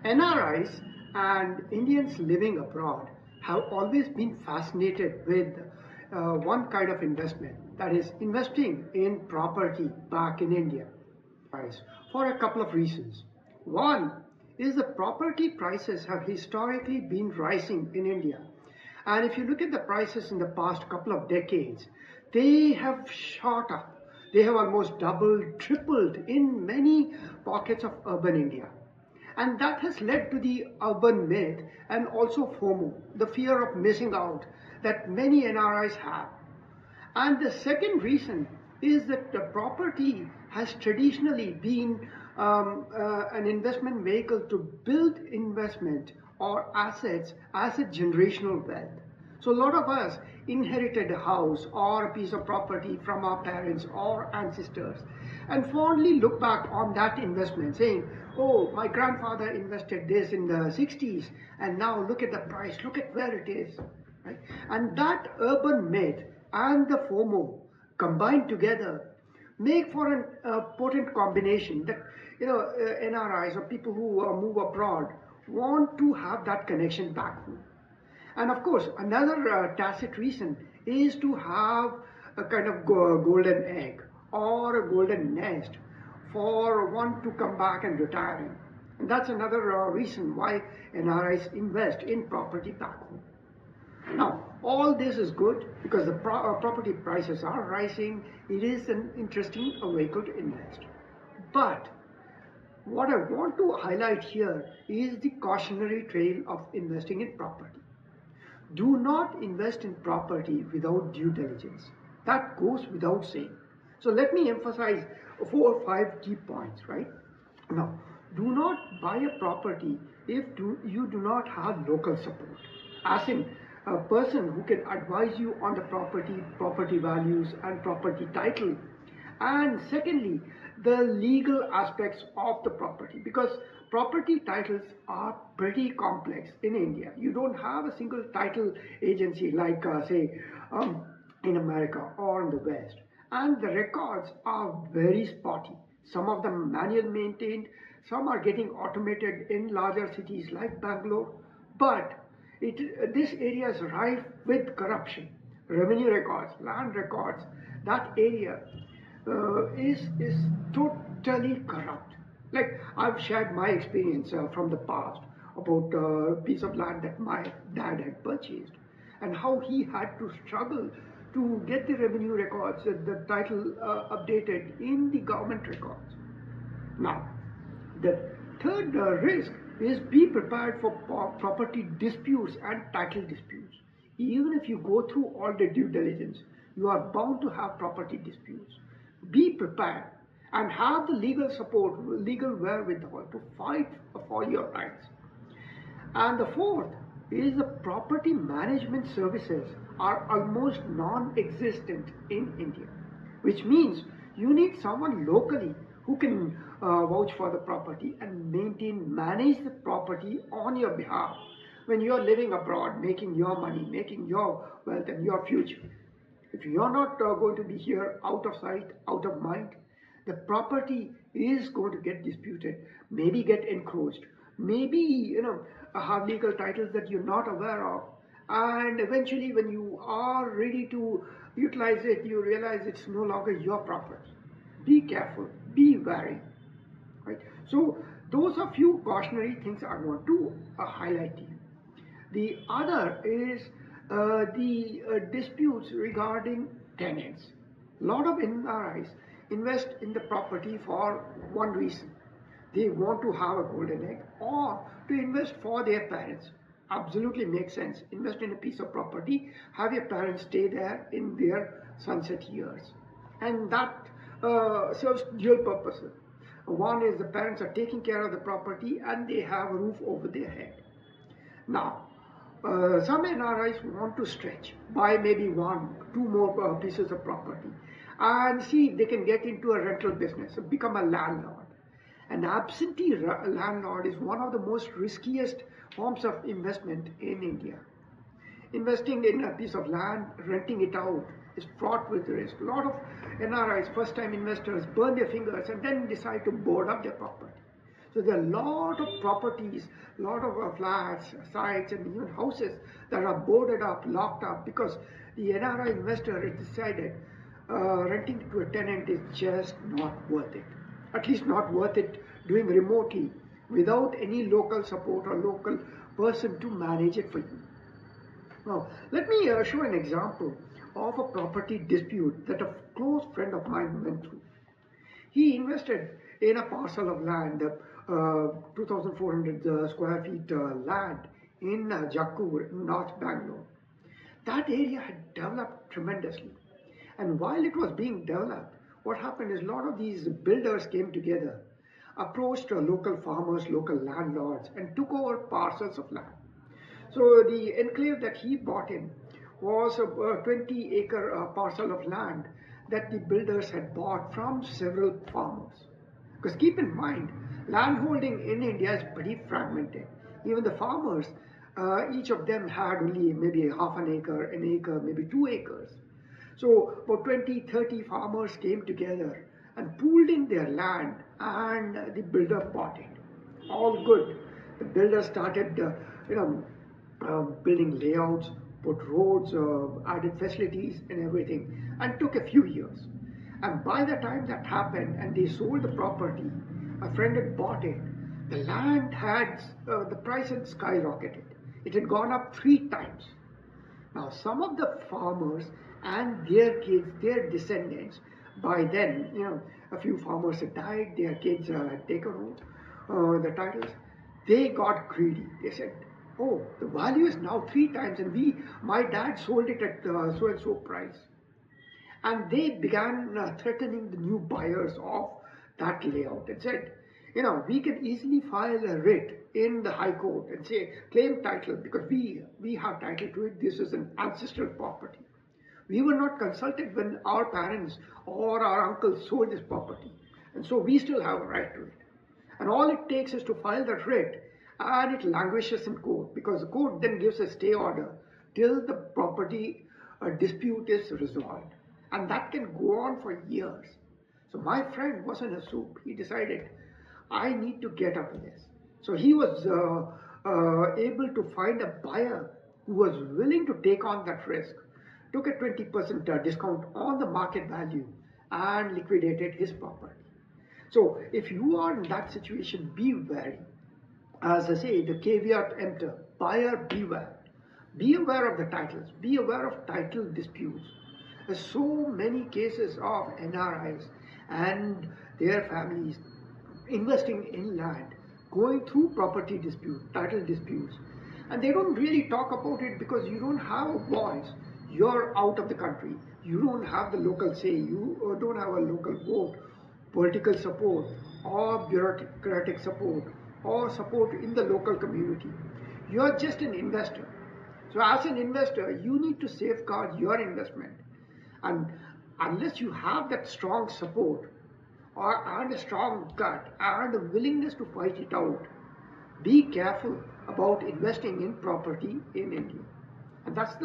NRIs and Indians living abroad have always been fascinated with one kind of investment, that is investing in property back in India, for a couple of reasons. One is the property prices have historically been rising in India. And if you look at the prices in the past couple of decades, they have shot up. They have almost doubled, tripled in many pockets of urban India. And that has led to the urban myth and also FOMO, the fear of missing out that many NRIs have. And the second reason is that the property has traditionally been an investment vehicle to build investment or assets as a generational wealth. So a lot of us inherited a house or a piece of property from our parents or ancestors and fondly look back on that investment saying, oh, my grandfather invested this in the 60s and now look at the price, look at where it is. Right? And that urban myth and the FOMO combined together make for a potent combination that NRIs or people who move abroad want to have that connection back home. And of course, another tacit reason is to have a kind of golden egg or a golden nest for one to come back and retire in. And that's another reason why NRIs invest in property back home. Now, all this is good because the property prices are rising. It is an interesting vehicle to invest. But what I want to highlight here is the cautionary trail of investing in property. Do not invest in property without due diligence. That goes without saying. So let me emphasize 4 or 5 key points, right? Now, do not buy a property if you do not have local support. As in, a person who can advise you on the property values and property title. And secondly, the legal aspects of the property, because property titles are pretty complex in India. You don't have a single title agency like say in America or in the West. And the records are very spotty. Some of them manual maintained, some are getting automated in larger cities like Bangalore. But this area is rife with corruption, revenue records, land records. That area is totally corrupt. Like I've shared my experience from the past about a piece of land that my dad had purchased and how he had to struggle to get the revenue records, the title updated in the government records. Now, the third risk is be prepared for property disputes and title disputes. Even if you go through all the due diligence, you are bound to have property disputes. Be prepared and have the legal support, legal wherewithal to fight for your rights. And the fourth is the property management services are almost non-existent in India, which means you need someone locally who can vouch for the property and manage the property on your behalf when you are living abroad, making your money, making your wealth and your future. If you are not going to be here out of sight, out of mind, the property is going to get disputed, maybe get encroached, maybe have legal titles that you're not aware of, and eventually when you are ready to utilize it, you realize it's no longer your property. Be careful, be wary, right? So those are few cautionary things I want to highlight to you. The other is the disputes regarding tenants. A lot of NRIs invest in the property for one reason. They want to have a golden egg or to invest for their parents. Absolutely makes sense. Invest in a piece of property, have your parents stay there in their sunset years. And that serves dual purposes. One is the parents are taking care of the property and they have a roof over their head. Now, some NRIs want to stretch, buy maybe 1, 2 more pieces of property and see if they can get into a rental business, become a landlord. An absentee landlord is one of the most riskiest forms of investment in India. Investing in a piece of land, renting it out is fraught with risk. A lot of NRIs, first-time investors, burn their fingers and then decide to board up their property. So there are a lot of properties, a lot of flats, sites, and even houses that are boarded up, locked up, because the NRI investor has decided renting to a tenant is just not worth it. At least not worth it doing remotely without any local support or local person to manage it for you. Now, let me show an example of a property dispute that a close friend of mine went through. He invested in a parcel of land, 2,400 square feet land in Jakkur, North Bangalore. That area had developed tremendously. And while it was being developed, what happened is a lot of these builders came together, approached local farmers, local landlords, and took over parcels of land. So the enclave that he bought in was a 20-acre parcel of land that the builders had bought from several farmers. Because keep in mind, landholding in India is pretty fragmented. Even the farmers, each of them had only maybe half an acre, maybe 2 acres. So about 20, 30 farmers came together and pooled in their land, and the builder bought it. All good. The builder started, building layouts, put roads, added facilities and everything, and took a few years. And by the time that happened and they sold the property, a friend had bought it, the land had, the price had skyrocketed. It had gone up 3 times. Now some of the farmers and their kids, their descendants, by then, a few farmers had died, their kids had taken over the titles. They got greedy. They said, oh, the value is now 3 times, and my dad sold it at so and so price. And they began threatening the new buyers of that layout and said, we can easily file a writ in the High Court and say, claim title, because we have title to it. This is an ancestral property. We were not consulted when our parents or our uncles sold this property. And so we still have a right to it. And all it takes is to file that writ, and it languishes in court, because the court then gives a stay order till the property dispute is resolved. And that can go on for years. So my friend was in a soup. He decided, I need to get out of this. So he was able to find a buyer who was willing to take on that risk, took a 20% discount on the market value, and liquidated his property. So if you are in that situation, be wary. As I say, the caveat emptor, buyer beware. Be aware of the titles. Be aware of title disputes. There's so many cases of NRIs and their families investing in land, going through property disputes, title disputes. And they don't really talk about it because you don't have a voice. You're out of the country. You don't have the local say. You don't have a local vote, political support, or bureaucratic support, or support in the local community. You're just an investor. So as an investor, you need to safeguard your investment. And unless you have that strong support and a strong gut and a willingness to fight it out, be careful about investing in property in India. And that's the